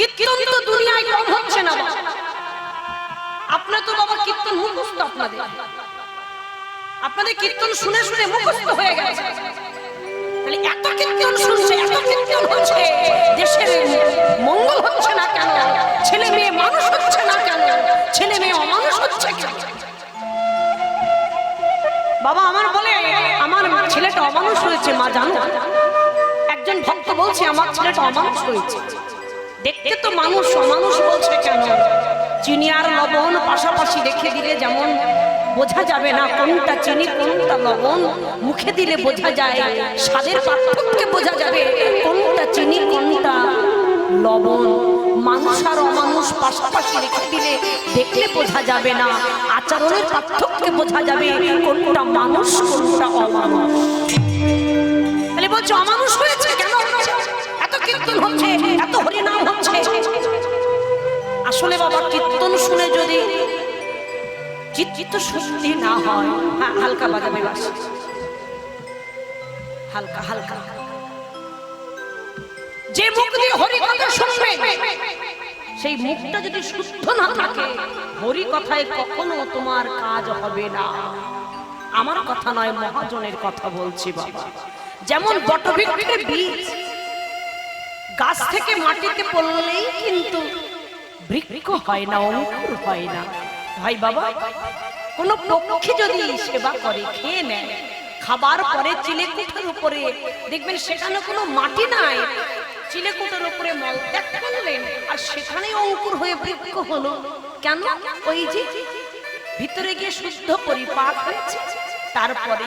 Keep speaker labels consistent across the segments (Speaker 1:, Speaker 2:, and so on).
Speaker 1: কীর্তন তো দুনিয়ায় কম হচ্ছে না। আপনার তো বাবা কীর্তন মুখস্থ, আপনাদের কীর্তন শুনে শুনে মুখস্থ হয়ে গেছে। তাহলে এত কীর্তন শুনছে, এত কীর্তন হচ্ছে, দেশের মঙ্গল হচ্ছে না কেন? ছেলে মেয়ে মানুষ হচ্ছে না কেন? ছেলে মেয়ে অমানুষ হচ্ছে কেন? বাবা আমার বলে আমার ছেলেটা অমানুষ হয়েছে মা, জানো? একজন ভক্ত বলছে আমার ছেলেটা অমানুষ হয়েছে। দেখতে তো মানুষ, অমানুষ বলছে কেন? চিনি আর লবণ পাশাপাশি রেখে দিলে যেমন বোঝা যাবে না কোনটা চিনি কোনটা লবণ, মুখে দিলে বোঝা যায়, স্বাদের পার্থক্যে বোঝা যাবে কোনটা চিনি কোনটা লবণ। মানুষ আর অমানুষ পাশাপাশি রেখে দিলে দেখলে বোঝা যাবে না, আচরণের পার্থক্যে বোঝা যাবে কোনটা মানুষ কোনটা অমানুষ। তাহলে বলছো অমানুষ হয়েছে কেন? এত কীর্তন হচ্ছে, এত হরিনাম হচ্ছে। আসলে বাবা কীর্তন শুনে যদি চিত্ত শুদ্ধি না হয়, হ্যাঁ হালকা বাজাবে বাস, হালকা হালকা, যে মুখ দিয়ে হরি কথা শুনবে সেই মুখটা যদি শুদ্ধ না থাকে, হরি কথায় কখনো তোমার কাজ হবে না। আমার কথা নয়, মহাজনের কথা বলছি বাবা। যেমন বটবৃক্ষের বীজ গাছ থেকে মাটিতে পড়লেই কিন্তু বৃক্ষ হয় না, অঙ্কুর হয় না। ভাই বাবা, কোন পক্ষী যদি সেবা করে, খেয়ে নেয়, খাবার পরে চিলেকুটার উপরে দেখবেন সেখানে কোনো মাটি নাই, চিলেকুটার উপরে মলত্যাগ করলেন আর সেখানেই অঙ্কুর হয়ে বৃক্ষ হলো। কেন? ওই যে ভিতরে গিয়ে শুদ্ধ পরিপাক হয়েছে। তারপরে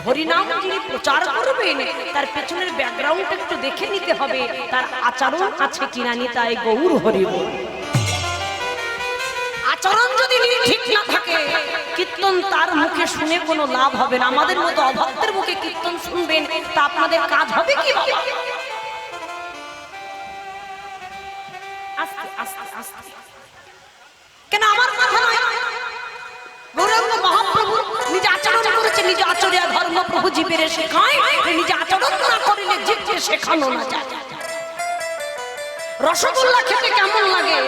Speaker 1: হরিনাম যিনি প্রচার করবেন তার পেছনের ব্যাকগ্রাউন্ড একটু দেখে নিতে হবে, তার আচরণ আছে কিনা। নিতাই গৌর হরি বল। আচরণ যদি ঠিক না থাকে, কীর্তন তার মুখে শুনে কোনো লাভ হবে না। আমাদের মতো অভক্তের মুখে কীর্তন শুনবেন, তা আপনাদের কাজ হবে কি বাবা? আস্তে আস্তে আস্তে, কেন আমার কথা নয়, গৌরাঙ্গ মহাপ্রভু নিজে আচরণ করেছে, নিজে আচরিয়া ধর্ম প্রভু জীবের শেখায়, নিজে আচরণ না করিলে জীবকে শেখানো না যায়। রসগোল্লা খেতে কেমন লাগে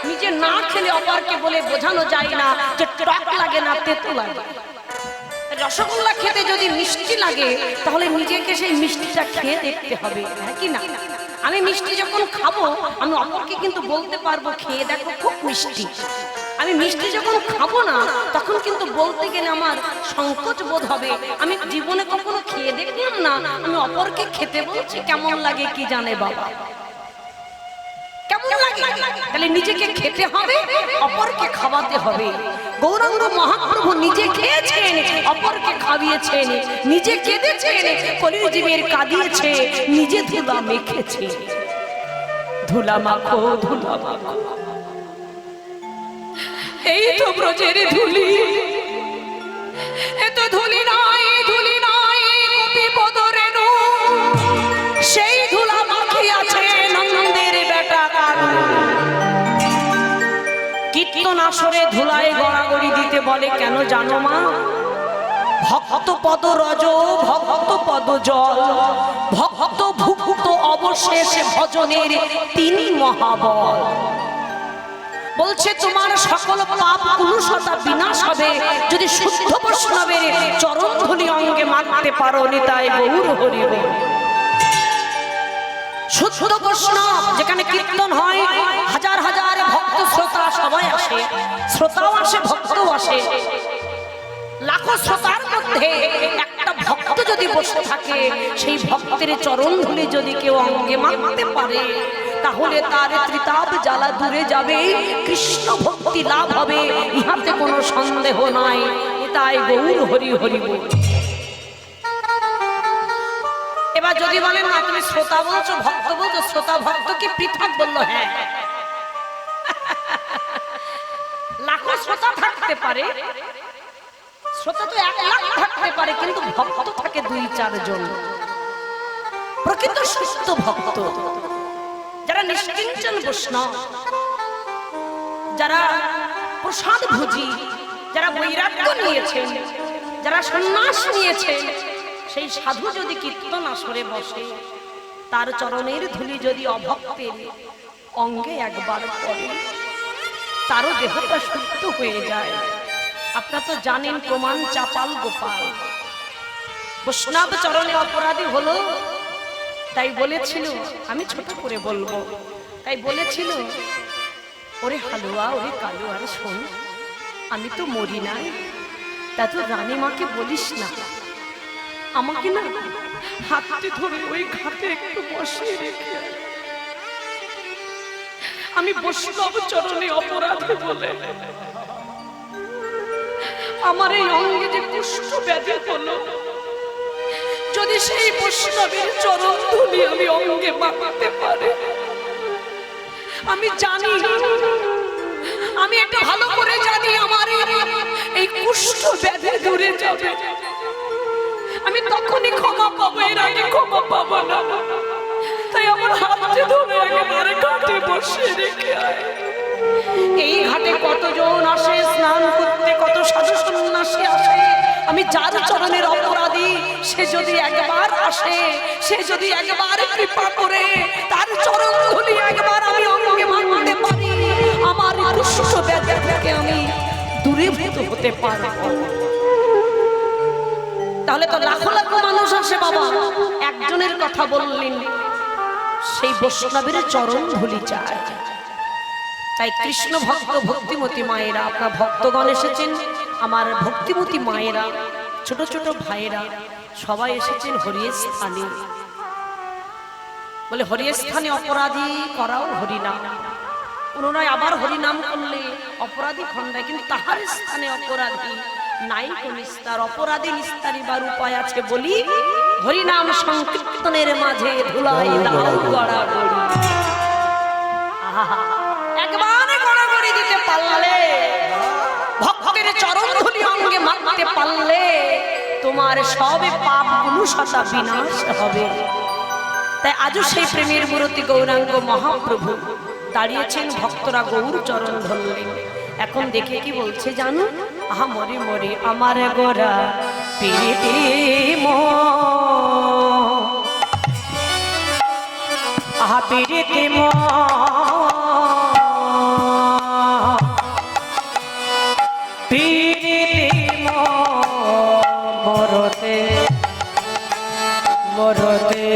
Speaker 1: নিজে না খেলে অপরকে বলে বোঝানো যায় না যে টক লাগে না তেতো লাগে। রসগোল্লা খেতে যদি মিষ্টি লাগে তাহলে নিজেকে সেই মিষ্টিটা খেয়ে দেখতে হবে, হ্যাঁ কি না? আমি মিষ্টি যখন খাবো আমি অপরকে কিন্তু বলতে পারবো খেয়ে দেখো খুব মিষ্টি। আমি মিষ্টি যখন খাবো না তখন কিন্তু বলতে গেলে আমার সংকোচ বোধ হবে। আমি জীবনে কখনো খেয়ে দেখলাম না, আমি অপরকে খেতে বলছি কেমন লাগে কি জানে বাবা, কেমন লাগে? তাহলে নিজেকে খেতে হবে, অপরকে খাওয়াতে হবে। গৌরাঙ্গ মহাপ্রভু নিজে খেয়েছেন, অপরকে খাইয়েছেন, নিজে কেঁদেছেন, কলির জীবের কাঁদিয়েছে, নিজে ধুলা মেখেছে। ধুলা মাখো ধুলা মাখো, এই তো ব্রজের ধুলি, এত ধুলি নাই, ধুলি নাই গোপী পদরেণু, সেই ধুলা মাখিয়াছে নন্দের বেটা কানু। কীর্তন আসরে ধুলায় গড়াগড়ি দিতে বলে কেন জানো মা? ভক্ত পদ রজ, ভক্ত পদ জল, ভক্ত ভুক্ত অবশেষ ভজনের তিনি মহাবল। বলছে তোমার সকল পাপ কুলুষতা বিনাশ হবে যদি শুদ্ধ বৈষ্ণবের চরণ ধুলি অঙ্গে মাখতে পারো। নিতাই গৌর হরি বল। শুদ্ধ বৈষ্ণব যেখানে কীর্তন হয়, হাজার হাজার ভক্ত শ্রোতা সবাই আসে, শ্রোতাও আসে ভক্তও আসে। লাখো শ্রোতার মধ্যে একটা ভক্ত যদি বসে থাকে, সেই ভক্তের চরণ ধুলি যদি কেউ অঙ্গে মাখতে পারে তাহলে তার ত্রিতাপ জ্বালা দূরে যাবে, কৃষ্ণ ভক্তি লাভ হবে, ইহাতে কোনো সন্দেহ নাই। তাই গৌর হরি হরি বল। এবার যদি বলেন না তুমি শ্রোতা বলছো ভক্ত বলছো, শ্রোতা ভক্ত কি পৃথক? বললো হ্যাঁ, লাখো শ্রোতা থাকতে পারে, শ্রোতা তো 1 লাখ থাকতে পারে, কিন্তু ভক্ত থাকে 2-4 জন। প্রকৃত সুস্থ ভক্ত যারা নিষ্কিঞ্চন বৈষ্ণব, যারা প্রসাদ ভোজী, যারা বৈরাগ্য নিয়েছেন, যারা সন্ন্যাস নিয়েছেন, সেই সাধু যদি কীর্তন আসরে বসে, তার চরণের ধুলি যদি অভক্তের অঙ্গে একবার পড়ে তারও দেহটা শুদ্ধ হয়ে যায়। আপনারা তো জানেন প্রমাণ চাপাল গোপাল বৈষ্ণব চরণে অপরাধী হলো, তাই বলেছিল, আমি ছোট করে বলবো, তাই বলেছিল, ওরে হালুয়া ওরে কালুয়া শোন, আমি তো মরি নাই, তা তো রানীমাকে বলিস না, আমাকে না হাতটি ধরে ওই ঘাটে একটু বসিয়ে রেখে, আমি বৈষ্ণব চরণে অপরাধী বলে আমার এই অঙ্গে যে কুষ্ঠ ব্যাধি হলো, যদি সেই বৈষ্ণবের চরণ ধুলি আমি অঙ্গে মাখাতে পারে, আমি জানি, আমি এটা ভালো করে জানি আমার এই কুষ্ঠ ব্যাধি দূরে যাবে, আমি তখনই ক্ষমা পাবো, এর আগে ক্ষমা পাবো না। তাই আমার হাতে ধরে একেবারে ঘাটে বসিয়ে রেখে আয়। এই ঘাটে কতজন আসে স্নান করতে, কত সাধু সন্ন্যাসী আসে, আমি যার চরণের অপরাধী সে যদি একবার আসে, সে যদি একবার কৃপা করে তার চরণ ধুলি একবার আমি অঙ্গে মানতে পারি, আমার কুষ্ঠ ব্যাধি থেকে আমি দূরীভূত হতে পারবো। তাহলে তো লাখো লাখো মানুষ আসে বাবা, একজনের কথা বললেন, সেই বৈষ্ণবের চরণ ধুলি চায়। তাই কৃষ্ণ ভক্ত ভক্তিমতী মায়েরা, আপনার ভক্তগণ এসেছেন, আমার ভক্তিমতী মায়েরা, ছোট ছোট ভাইয়েরা সবাই এসেছেন হরির স্থানে। বলে হরির স্থানে অপরাধী করাও হরিনাম, পুনরায় আবার হরিনাম করলে অপরাধী খণ্ডায়, কিন্তু তাহার স্থানে অপরাধী নাই কোন নিস্তার, অপরাধী নিস্তারিবার উপায় আছে বলি হরিনাম সংকীর্তনের মাঝে ধুলাই দাও গড়াগড়ি। একবার গড়াগড়ি দিতে পারলে, ভক্তের চরণ ধুলি অঙ্গে মাখতে পারলে, তোমার সবে পাপগুলো সদা বিনাশ হবে। তাই আজও সেই প্রেমের মূর্তি গৌরাঙ্গ মহাপ্রভু দাঁড়িয়েছেন, ভক্তরা গৌর চরণ ধরলেন। এখন দেখে কি বলছে জানো, আহা মরে মরে আমার গোরা পিরিতি আহা পিরিতি পিরিতি মরতে মরতে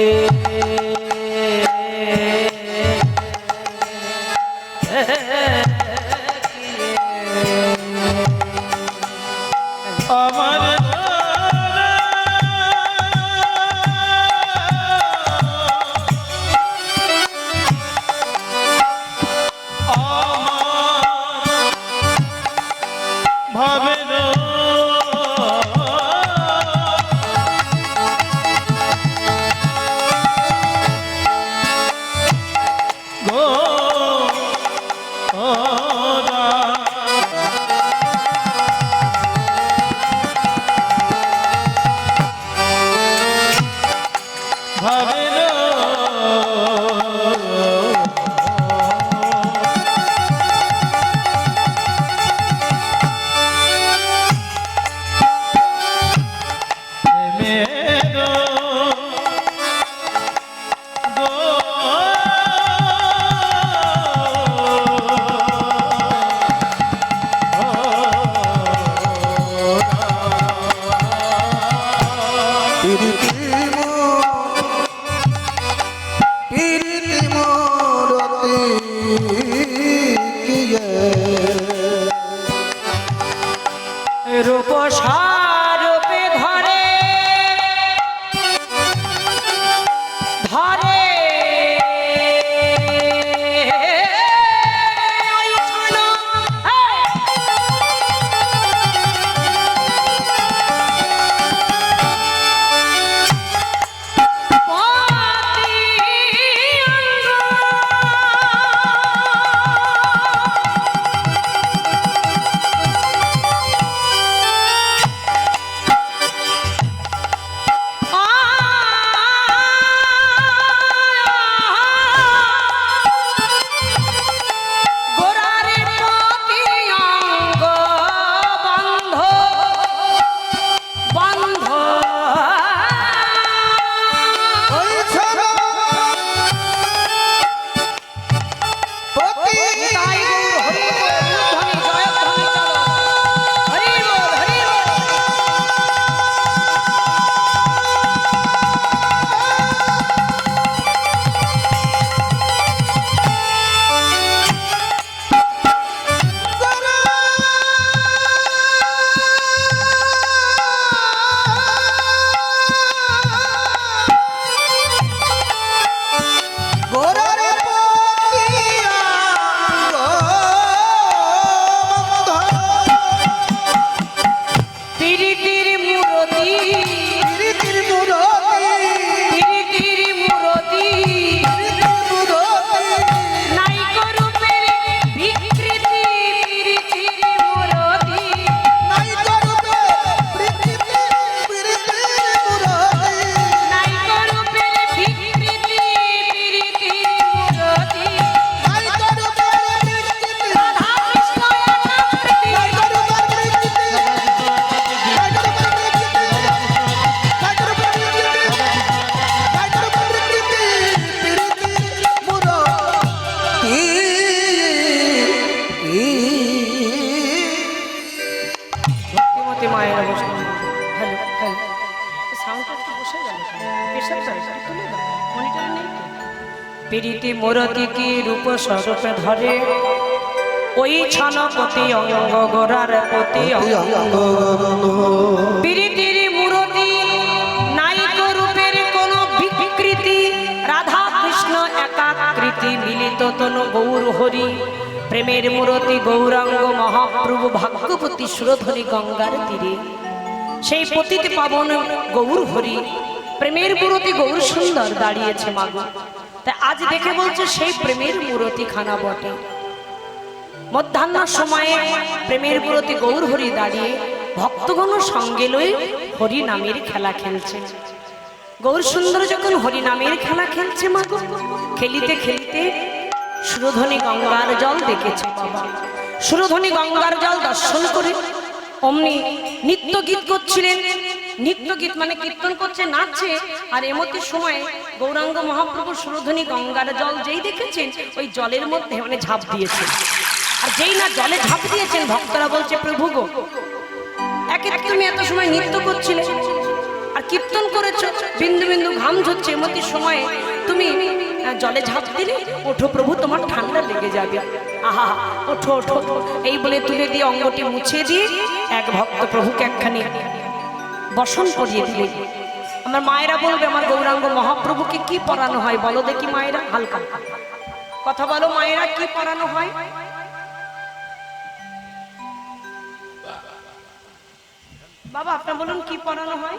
Speaker 1: নিতাই গৌর হরি বল, ধ্বনি জয় ধ্বনি চলো, হরি বল হরি বল। পীড়িতি মূরতি কি রূপ স্বরূপে ধরে, ওই ছনপতি অঙ্গ গোরার প্রতি অঙ্গ। পীড়িতির মূরতি নাইক রূপের কোন বিকৃতি, রাধা কৃষ্ণ একাকৃতি মিলিত তনু গৌর হরি। প্রেমের মূরতি গৌরাঙ্গ মহাপ্রভু ভাগ্যবতী সুরধনী গঙ্গার তীরে, সেই পতিত পাবন গৌর হরি। প্রেমের মূরতি গৌর সুন্দর দাঁড়িয়েছে মাগো, তাই আজ দেখে বলছে সেই প্রেমের মূরতি খানা বটে। মধ্যাহ্ন সময়ে প্রেমের মূরতি গৌর হরি দাঁড়িয়ে ভক্তগণ সঙ্গে লয়ে হরি নামের খেলা খেলছে। গৌর সুন্দর যখন হরি নামের খেলা খেলছে মাগো, খেলিতে খেলিতে সুরধনী গঙ্গার জল দেখেছে বাবা। সুরধনী গঙ্গার জল দর্শন করে অমনি নিত্য গীত করছিলেন। নিত্য গীত মানে কীর্তন করছে, নাচছে। আর এমতি সময় গৌরাঙ্গ মহাপ্রভু সুরধনী গঙ্গার জল যেই দেখেছেন, ওই জলের মধ্যে মানে ঝাঁপ দিয়েছে। আর যেই না জলে ঝাঁপ দিয়েছেন, ভক্তরা বলছে প্রভু গো, একে তুমি এত সময় নৃত্য করছিলে আর কীর্তন করেছো, বিন্দু বিন্দু ঘাম ঝরছে, এমতি সময়ে তুমি জলে ঝাঁপ দিলে, ওঠো প্রভু তোমার ঠান্ডা লেগে যাবে। আহা ওঠো ওঠো, এই বলে তুলে দিয়ে অঙ্গটি মুছে দিয়ে এক ভক্ত প্রভুকে একখানি বসন করিয়ে দিলে। আমার মায়েরা বলবে আমার গৌরাঙ্গ মহাপ্রভুকে কি পরানো হয় বলো দেখি মায়েরা, হালকা কথা বলো মায়েরা, কি পরানো হয়? বাবা আপনি বলুন কি পরানো হয়?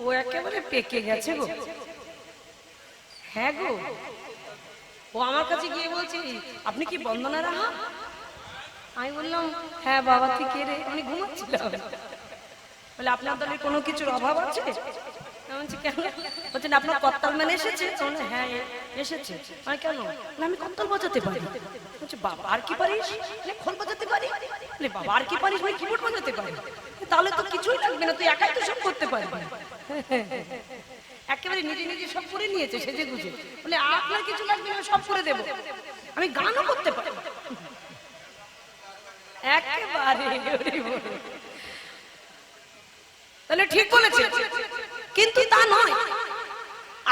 Speaker 1: ও একেবারে পেকে গেছে গো। হ্যাঁ গো, ও আমার কাছে গিয়ে বলছে আপনি কি বন্দনা রাহা? আমি বললাম হ্যাঁ বাবা, তুই কে রে? আমি ঘুমাচ্ছিলাম। বলে আপনার দলে কোনো কিছুর অভাব আছে? কেন? বলছেন আপনার কর্তাল মানে এসেছে? হ্যাঁ এসেছে। মানে কেন? আমি কর্তাল বাজাতে পারি। বলছে বাবা আর কি পারিস? খোল বাজাতে পারি। বাবা আর কি পারিস? ভাই কিবোর্ড বাজাতে পারি। তাহলে তো কিছুই লাগবে না, তুই একাই তো সব করতে পারবি। একেবারে নিজে নিজে সব করে নিয়েছে সেজে গুজে। বলে আপনার কিছু লাগবে না, সব করে দেবো, আমি গানও করতে পারি। একেবারে তাহলে ঠিক বলেছে, কিন্তু তা নয়।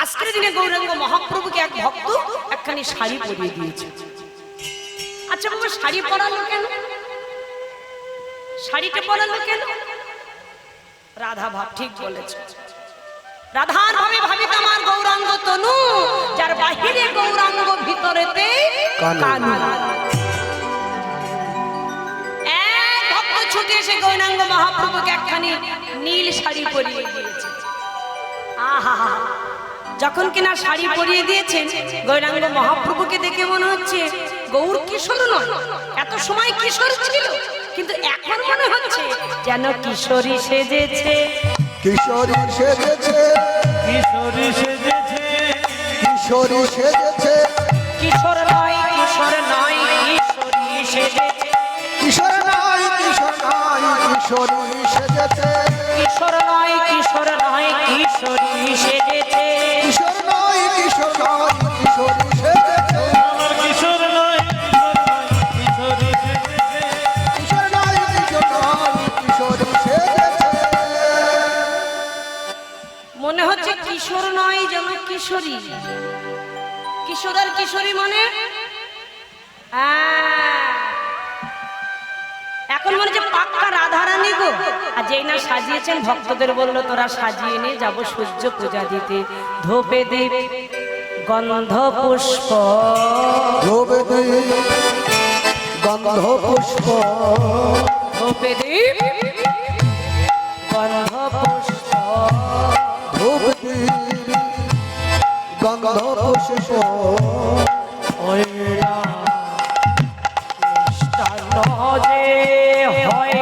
Speaker 1: আজকের দিনে গৌরাঙ্গ মহাপ্রভুকে এক ভক্ত একখানি শাড়ি পরিয়ে দিয়েছে। আচ্ছা বাবা শাড়ি পরালো কেন? শাড়িটা পরালো কেন? রাধা ভাব ঠিক বলেছে। রাধার ভাবে ভাবিত আমার গৌরাঙ্গ তনু, যার বাহিরে গৌরাঙ্গ ভিতরেতে কানু। এক ভক্ত ছুটে এসে গৌরাঙ্গ মহাপ্রভুকে একখানি নীল শাড়ি পরিয়ে দিয়েছে। আহা, যখন কিনা শাড়ি পরিয়ে দিয়েছেন, গৌরাঙ্গ মহাপ্রভুকে দেখে মনে হচ্ছে গৌর কিশোর নয়, এত সময় কিশোর ছিল, কিন্তু এখন মনে হচ্ছে যেন কিশোরী সেজেছে।
Speaker 2: কিশোরী সেজেছে,
Speaker 3: কিশোরী সেজেছে,
Speaker 2: কিশোরী সেজেছে,
Speaker 1: কিশোর নয় কিশোর নয় কিশোরী সেজেছে,
Speaker 2: কিশোর নয় কিশোর নয় কিশোরী সেজেছে,
Speaker 1: কিশোর কিশোরী সেজেছে
Speaker 2: কিশোর নয় কিশোর নয় কিশোরী সেজেছে
Speaker 3: আমার কিশোর নয় কিশোরী সেজেছে
Speaker 2: কিশোর নয় কিশোর নয় কিশোরী সেজেছে
Speaker 1: মনে হচ্ছে কিশোর নয় যেন কিশোরী কিশোর আর কিশোরী মানে এখন মনে হচ্ছে পাক্কা রাধারানী গো আর যেই না সাজিয়েছেন ভক্তদের বললো তোরা সাজিয়ে নিয়ে যাব সূর্য পূজা দিতে ধোপে দেব গন্ধ পুষ্প
Speaker 2: ধোবে গন্ধ পুষ্প
Speaker 1: ধোপে দেব গন্ধ পুষ্প
Speaker 2: ধূপ গন্ধ পুষ্প
Speaker 1: ওইরা মিষ্টান্ন যে হয়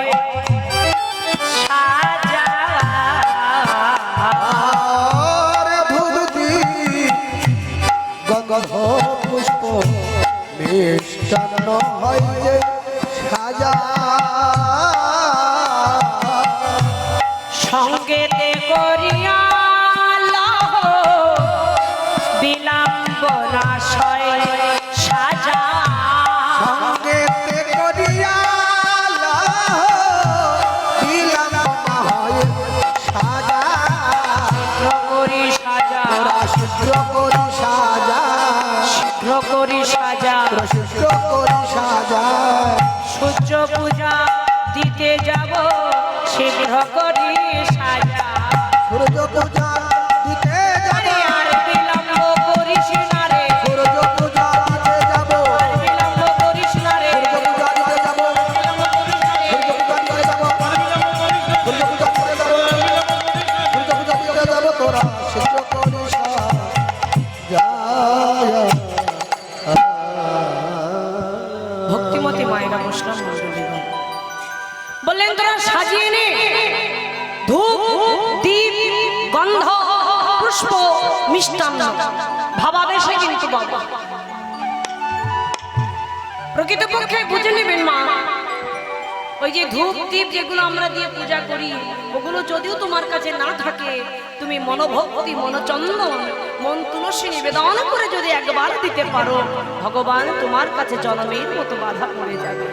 Speaker 1: সাজা
Speaker 2: আর ধূপ গন্ধ পুষ্প মিষ্টান্ন হয় যে সাজা
Speaker 1: সঙ্গেতে করিয়া লহ বিলম্বনাশয় সাজা
Speaker 2: সঙ্গেতে করিয়া লহ বিলম্ব হয় সাজা
Speaker 1: শীঘ্র করি সাজা
Speaker 2: তোরা শীঘ্র করি সাজা
Speaker 1: শীঘ্র করি সাজা
Speaker 2: তোরা শীঘ্র করি সাজা
Speaker 1: সূর্য পূজা দিতে যাব শীঘ্র করি সাজা
Speaker 2: সূর্য পূজা দিতে
Speaker 1: আরে
Speaker 2: যাব
Speaker 1: আর বিলম্ব করিস না রে
Speaker 2: সূর্য পূজা দিতে যাব
Speaker 1: আর বিলম্ব করিস না রে
Speaker 2: সূর্য পূজা দিতে যাব সূর্য পূজা দিতে যাব সূর্য পূজা দিতে যাব সূর্য পূজা দিতে যাব তোরা শীঘ্র করি সাজা
Speaker 1: ভক্তিমতী মায়েরা বসলাম মন্ডলীগণ বললেন তোরা সাজিয়ে নে ধূপ দীপ গন্ধ পুষ্প মিষ্টান্ন ভাবাবেশে কিন্তু বাবা প্রকৃতপক্ষে বুঝে নেবেন মা ওই যে ধূপ দীপ যেগুলো আমরা দিয়ে পূজা করি ওগুলো যদিও তোমার কাছে না থাকে তুমি মনোভক্তি মনোচন্দন মন তুলসী নিবেদন করে যদি একবার দিতে পারো ভগবান তোমার কাছে জনমের মতো বাধা পড়ে যাবে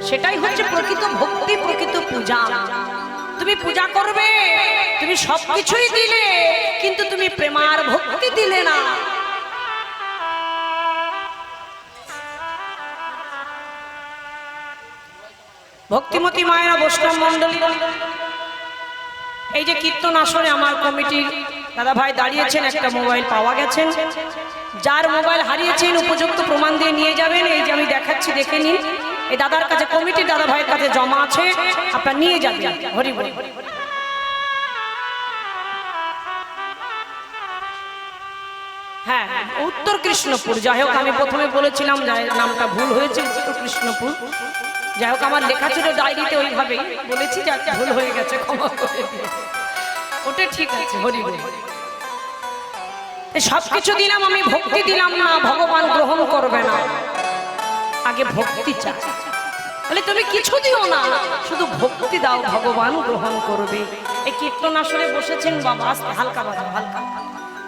Speaker 1: সেটাই হচ্ছে প্রকৃত ভক্তি প্রকৃত পূজা তুমি পূজা করবে তুমি সবকিছুই দিলে কিন্তু তুমি প্রেমার ভক্তি দিলে না ভক্তিমতী মায়েরা বৈষ্ণব মন্ডলী এই যে কীর্তন আসরে আমার কমিটির দাদা ভাই দাঁড়িয়েছেন একটা মোবাইল পাওয়া গেছেন যার মোবাইল হারিয়েছেন উপযুক্ত প্রমাণ দিয়ে নিয়ে যাবেন এই যে আমি দেখাচ্ছি দেখে নিন এই দাদার কাছে কমিটির দাদা ভাইয়ের কাছে জমা আছে আপনারা নিয়ে যাবেন হরি বল হ্যাঁ উত্তর কৃষ্ণপুর যাই হোক আমি প্রথমে বলেছিলাম নামটা ভুল হয়েছে উত্তর কৃষ্ণপুর যাই হোক আমার লেখা ছিল ডায়েরিতে ওইভাবেই বলেছি যে ভুল হয়ে গেছে ক্ষমা করে দিও ওটা ঠিক আছে হরি বল সবকিছু দিলাম আমি ভক্তি দিলাম না ভগবান গ্রহণ করবে না আগে ভক্তি চাই বলে তুমি কিছু দিও না শুধু ভক্তি দাও ভগবান গ্রহণ করবে এই কীর্তন আসরে বসেছেন বাবা হালকা বাজা হালকা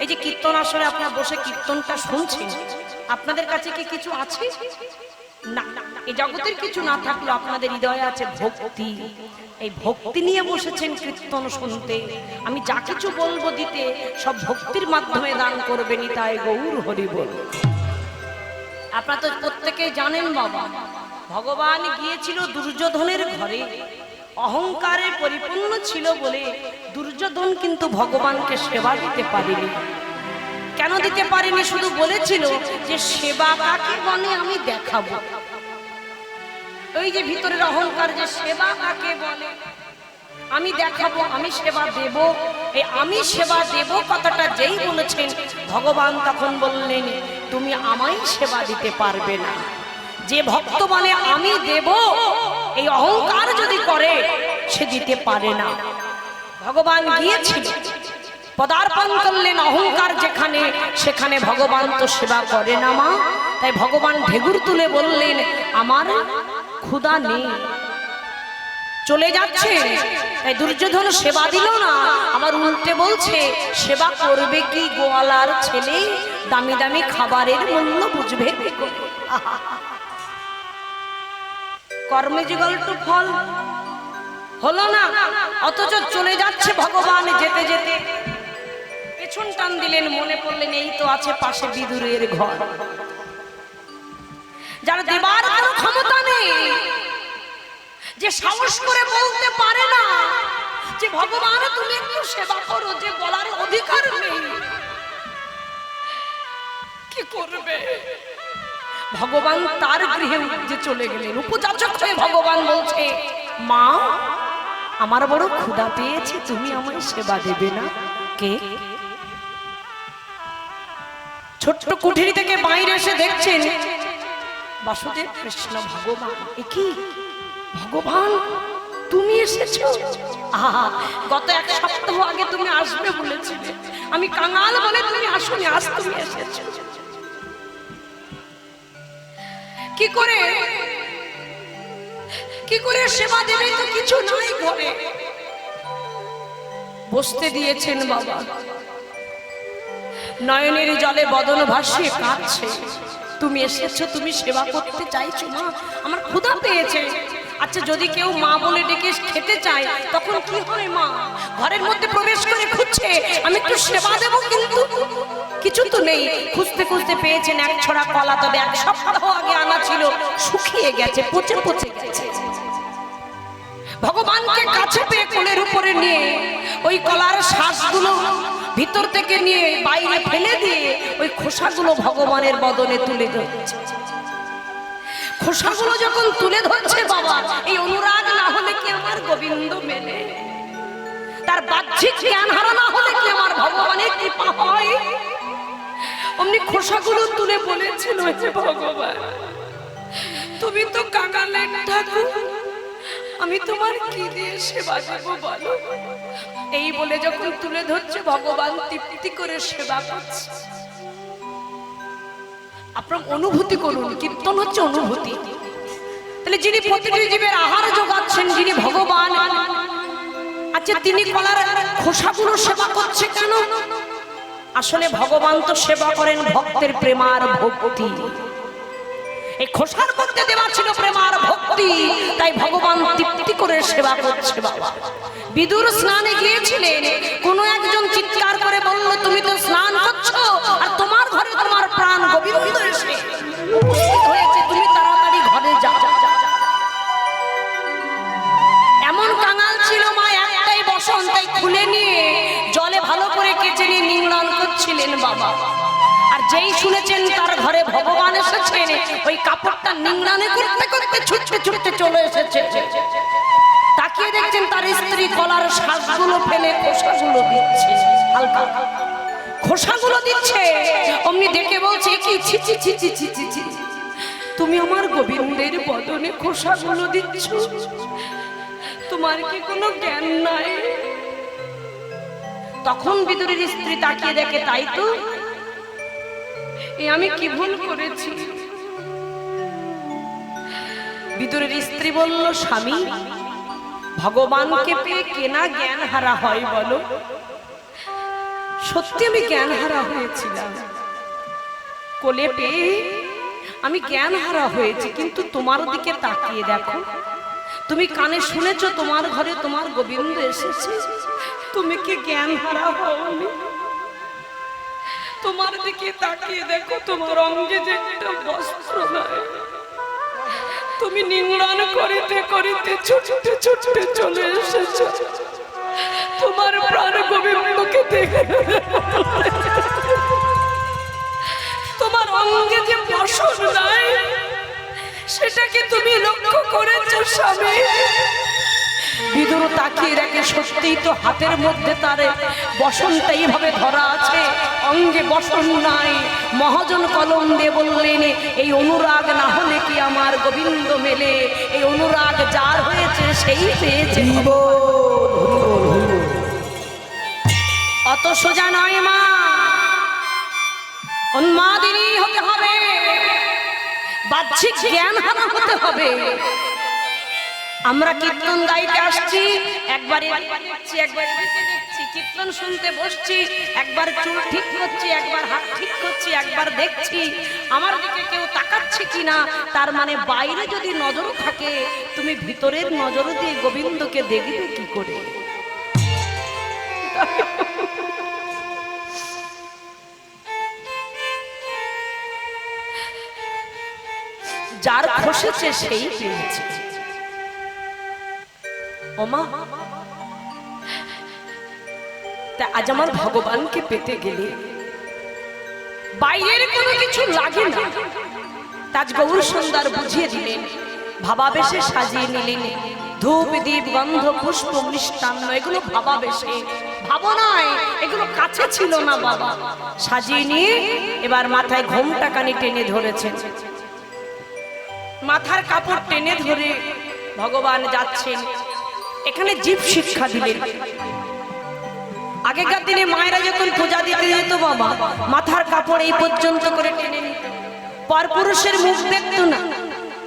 Speaker 1: এই যে কীর্তন আসরে আপনারা বসে কীর্তনটা শুনছেন আপনাদের কাছে কি কিছু আছে না এই জগতের কিছু না থাকলেও আপনাদের হৃদয়ে আছে ভক্তি এই ভক্তি নিয়ে বসেছেন কীর্তন শুনতে আমি যা কিছু বলবো দিতে সব ভক্তির মাধ্যমে দান করবেন তাই গৌর হরি বল আপনারা তো প্রত্যেকেই জানেন বাবা ভগবান গিয়েছিল দুর্যোধনের ঘরে অহংকারে পরিপূর্ণ ছিল বলে দুর্যোধন কিন্তু ভগবানকে সেবা দিতে পারেনি কেন দিতে পারেনি শুধু বলেছিল যে সেবা কাকে বলে আমি দেখাবো ওই যে ভিতরের অহংকার যে সেবা কাকে বলে আমি দেখাবো আমি সেবা দেব এই আমি সেবা দেব কথাটা যেই বলেছেন ভগবান তখন বললেন তুমি আমায় সেবা দিতে পারবে না যে ভক্ত বলে আমি দেব এই অহংকার যদি করে সে দিতে পারে না ভগবান গিয়েছিল পদার্পণ করলেন অহংকার যেখানে সেখানে ভগবান তো সেবা করে না মা তাই ভগবান ঢেগুর তুলে বললেন আমার ক্ষুধা নেই চলে যাচ্ছে, তাই দুর্যোধন সেবা দিল না, আবার উল্টে বলছে সেবা করবে কি গোয়ালার ছেলে, দামি দামি খাবারের মূল্য বুঝবে কি করে? আহা! কর্মে যুগল টু ফল হলো না, অথচ চলে যাচ্ছে ভগবান। যেতে যেতে পেছন টান দিলেন, মনে পড়লেন এই তো আছে পাশে বিদুরের ঘর, যার দেবার কোনো ক্ষমতা নেই, যে সাহস করে বলতে পারে না যে ভগবান তুমি একটু সেবা করো, যে বলার অধিকার নেই। কি করবে? ভগবান তার গৃহে যে চলে গেলেন, উপযাচক হয়ে ভগবান বলছে মা আমার বড় ক্ষুধা পেয়েছে, তুমি আমায় সেবা দেবে না? কে? ছোট্ট কুঠিরি থেকে বাইরে এসে দেখছেন বাসুদেব কৃষ্ণ ভগবান। এ কি ভগবান, তুমি এসেছো? আহা, গত এক সপ্তাহ আগে তুমি আসবে বলেছিলে, আমি কাঙাল বলে তুমি আসোনি, আজ তুমি এসেছো। কি করে সেবা দেবে? তো কিছু নাই ঘরে, বসতে দিয়েছেন বাবা, নয়নের জলে বদন ভাসিয়ে কাঁদছে। তুমি এসেছো, তুমি সেবা করতে চাইছো মা, আমার ক্ষুধা পেয়েছে। আচ্ছা যদি কেউ মা বলে ডেকে খেতে চায় তখন কি হয়? মা ঘরের মধ্যে প্রবেশ করে খুঁজছে আমি একটু সেবা দেবো, কিন্তু কিছু তো নেই। খুঁজতে খুঁজতে পেয়েছেন এক ছড়া কলা, তবে এক সপ্তাহ আগে আনা ছিল, শুকিয়ে গেছে, পচে পচে গেছে। ভগবানকে কাছে পেয়ে কোলের উপরে নিয়ে ওই কলার শ্বাসগুলো ভিতর থেকে নিয়ে বাইরে ফেলে দিয়ে ওই খোসাগুলো ভগবানের বদনে তুলে ধরছে। খোসাগুলো যখন তুলে ধরছে বাবা, এই অনুরাগ না হলে কি আমার গোবিন্দ মেলে? তার বাহ্যিক জ্ঞান হারা না হলে কি আমার ভগবানের কৃপা হয়? অমনি খোসাগুলো তুলে বলেছিল যে ভগবান তুমি তো কাঙালের ঠাকুর, আমি তোমার কি দিয়ে সেবা দেবো বলো? এই বলে যখন তুলে ধরছে ভগবান তৃপ্তি করে সেবা করছে। আপনার অনুভূতি করুন, কীর্তন হচ্ছে অনুভূতি। তাহলে যিনি প্রতিটি জীবের আহার যোগাচ্ছেন, যিনি ভগবান, আচ্ছা তিনি কলার খোসাগুলো সেবা করছে কেন? আসলে ভগবান তো সেবা করেন ভক্তের প্রেমার ভক্তি। এই খোসার মধ্যে দেওয়া ছিল প্রেমার ভক্তি, তাই ভগবান তৃপ্তি করে সেবা করছে বাবা। বিদুর স্নানে গিয়েছিলেন, কোন একজন চিৎকার করে বলল তুমি তো স্নান করছো আর তোমার ঘরে তোমার প্রাণ গোবিন্দ এসে উপস্থিত হয়েছে, তুমি তাড়াতাড়ি ঘরে যাও। এমন কাঙাল ছিল মা, একটাই বসন, তাই খুলে নিয়ে জলে ভালো করে কেচে নিয়ে নিংড়ান করছিলেন বাবা। আর যেই শুনেছেন তার ঘরে ভগবান এসেছেন, ওই কাপড়টা নিংড়ানি করতে করতে ছুটতে ছুটতে চলে এসেছে। তাকিয়ে দেখছেন তার স্ত্রী কলার শ্বাসগুলো ফেলে খোসাগুলো দিচ্ছে, হালকা খোসাগুলো দিচ্ছে। অমনি দেখে বলছে কি ছি ছি ছি ছি ছি ছি ছি, তুমি আমার গোবিন্দের বদনে খোসাগুলো দিচ্ছ, তোমার কি কোনো জ্ঞান নাই? তখন বিদুরের স্ত্রী তাকিয়ে দেখে তাই তো, আমি কি ভুল করেছি? বিদুরের স্ত্রী বলল স্বামী ভগবানকে পেয়ে কেনা জ্ঞান হারা হয় বলো? সত্যি আমি জ্ঞান হারা হয়েছিলাম, কোলে পেয়ে আমি জ্ঞান হারা হয়েছি, কিন্তু তোমার দিকে তাকিয়ে দেখো, তুমি কানে শুনেছো তোমার ঘরে তোমার গোবিন্দ এসেছে, তুমি কি জ্ঞান হারা হওনি? তোমার দিকে তাকিয়ে দেখো, তোমার অঙ্গে যে একটা বস্ত্র নাই, তুমি নিংড়ান করিতে করিতে ছুটতে ছুটতে চলে এসেছো, তোমার প্রাণ গোবিন্দকে দেখে তোমার অঙ্গে যে বসন নাই সেটাকে তুমি লক্ষ্য করেছো স্বামী? বিদুর তাকিয়ে দেখে সত্যিই তো হাতের মধ্যে তার বসনটা এইভাবে ধরা আছে, অঙ্গে বসন নাই। মহাজন কলম দিয়ে বললেন এই অনুরাগ না হলে কি আমার গোবিন্দ মেলে? এই অনুরাগ যার হয়েছে সেই পেয়েছে। অত সোজা নয় মা, উন্মাদিনী হতে হবে, বাহ্যিক জ্ঞান হারা হতে হবে। আমরা কীর্তন গাইতে আসছি, একবার এদিকে দেখছি, একবার এদিকে দেখছি, কীর্তন শুনতে বসছি, একবার চুল ঠিক করছি, একবার হাত ঠিক করছি, একবার দেখছি আমার দিকে কেউ তাকাচ্ছে কিনা। তার মানে বাইরে যদি নজর থাকে, তুমি ভিতরের নজর দিয়ে গোবিন্দকে দেখবে কি করে? যার খসেছে সেই পেয়েছে। ওমা, তা আজ আমার ভগবানকে পেতে গেলে বাইরের কোনো কিছু লাগে না। তাজ গৌর সুন্দর বুঝিয়ে দিলেন, ভাবাবেশে সাজিয়ে নিলেন, ধূপ দীপ গন্ধ পুষ্প মিষ্টান্ন এগুলো ভাবাবেশে, ভাবনায় এগুলো কাছে ছিল না বাবা। সাজিয়ে নিয়ে এবার মাথায় ঘোমটা কানি টেনে ধরেছেন, মাথার কাপড় টেনে ধরে ভগবান যাচ্ছেন। এখানে জীব শিক্ষা দিলেন। আগেকার দিনে মায়েরা যখন পূজা দিতে যেত বাবা, মাথার কাপড় এই পর্যন্ত করে টেনে নিত, পরপুরুষের মুখ দেখতো না।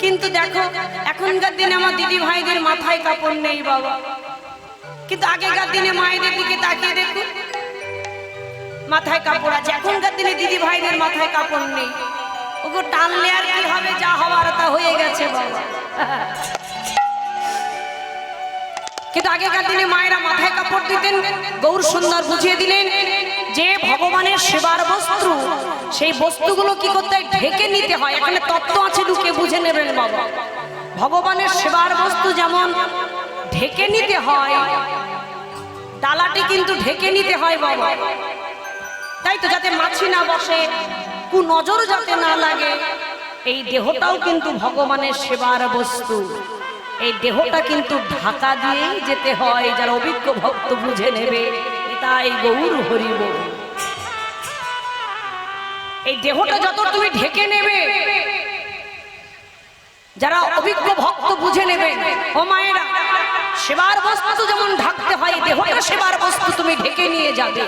Speaker 1: কিন্তু দেখো এখনকার দিনে আমার দিদি ভাইদের মাথায় কাপড় নেই বাবা, কিন্তু আগেকার দিনে মায়েদের দিকে তাকিয়ে দেখো মাথায় কাপড় আছে। এখনকার দিনে দিদি ভাইদের মাথায় কাপড় নেই, ওগো টানলে আর কি হবে, যা হওয়ার তা হয়ে গেছে বাবা। কিন্তু আগেকার দিনে মায়েরা মাথায় কাপড় দিতেন। গৌর সুন্দর বুঝিয়ে দিলেন যে ভগবানের সেবার বস্তু, সেই বস্তুগুলো কি করতে হয়, ঢেকে নিতে হয়। এখানে তত্ত্ব আছে, ঢুকে বুঝে নেবেন বাবা। ভগবানের সেবার বস্তু যেমন ঢেকে নিতে হয়, ডালাটি কিন্তু ঢেকে নিতে হয় বাবা, তাই তো, যাতে মাছি না বসে, কু নজর যাতে না লাগে। এই দেহটাও কিন্তু ভগবানের সেবার বস্তু, এই দেহটা কিন্তু ঢাকা দিয়েই যেতে হয়। যারা অভিজ্ঞ ভক্ত বুঝে নেবে, তাই গৌর হরিব। এই দেহটা যত তুমি ঢেকে নেবে, যারা অভিজ্ঞ ভক্ত বুঝে নেবে, ও মায়েরা, সেবার বস্তু যেমন ঢাকতে হয়, দেহটা সেবার বস্তু তুমি ঢেকে নিয়ে যাবে।